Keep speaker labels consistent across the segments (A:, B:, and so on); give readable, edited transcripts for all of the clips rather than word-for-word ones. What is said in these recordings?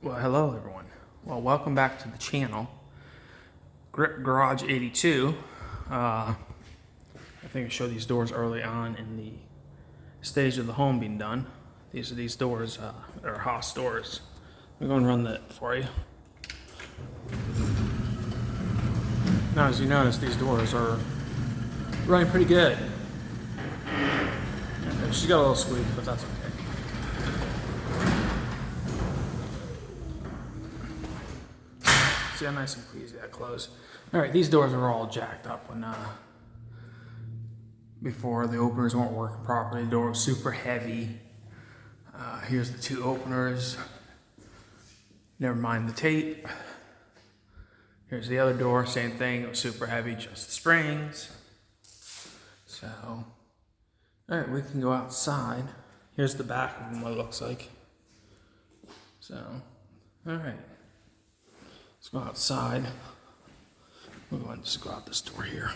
A: Well, hello everyone. Well, welcome back to the channel. Grip Garage 82. I think I showed these doors early on in the stage of the home being done. These are these doors, are Haas doors. I'm going to run that for you. Now, as you notice, these doors are running pretty good. She's got a little squeak, but that's okay. See how nice and easy that close. All right, these doors are all jacked up when before the openers weren't working properly. The door was super heavy. Here's the two openers. Never mind the tape. Here's the other door, same thing. It was super heavy, just the springs. So, all right, we can go outside. Here's the back of them, what it looks like. So, all right. Let's go outside. We're going to just go out this door here.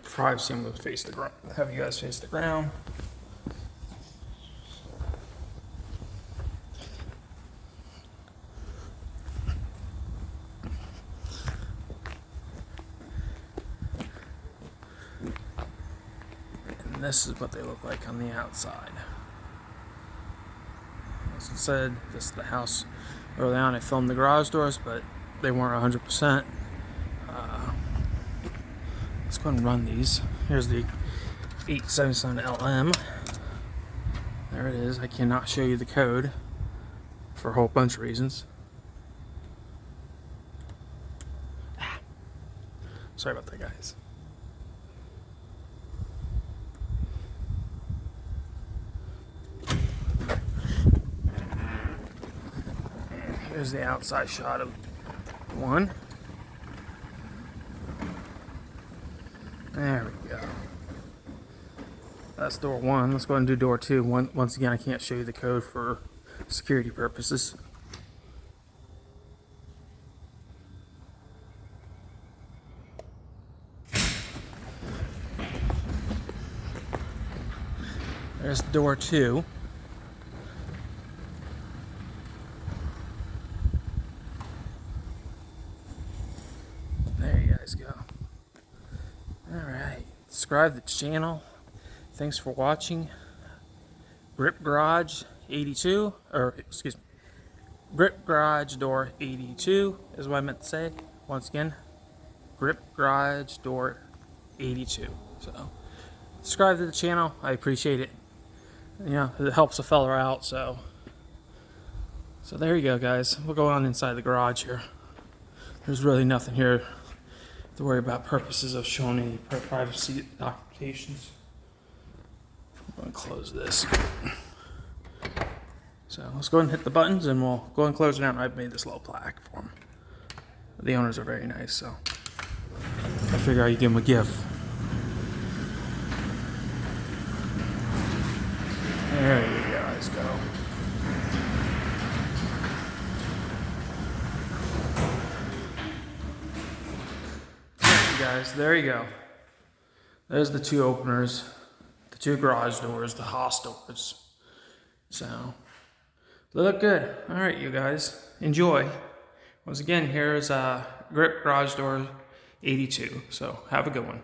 A: Privacy, I'm going to face the ground. Have you guys face the ground. And this is what they look like on the outside. As I said, this is the house. Early on I filmed the garage doors, but they weren't 100%. Let's go and run these. Here's the 877 LM. There it is. I cannot show you the code for a whole bunch of reasons. Sorry about that, guys. And here's the outside shot of one. There we go. That's door one. Let's go ahead and do door two. Once again, I can't show you the code for security purposes. There's door two. There you guys go. Alright, subscribe to the channel. Thanks for watching. Grip Garage 82, or excuse me, Grip Garage Door 82 is what I meant to say. Once again, Grip Garage Door 82. So, subscribe to the channel. I appreciate it. You know, it helps a fella out, so there you go, guys. We'll go on inside the garage here. There's really nothing here to worry about purposes of showing any privacy documentations. I'm going to close this. So let's go ahead and hit the buttons and we'll go and close it out. I've made this little plaque for them. The owners are very nice, so I figure I'd give them a gift. There you guys go. Guys, there you go. There's the two openers, the two garage doors, the Haas doors. So they look good. All right, you guys, enjoy. Once again, here's Grip Garage Door 82. So have a good one.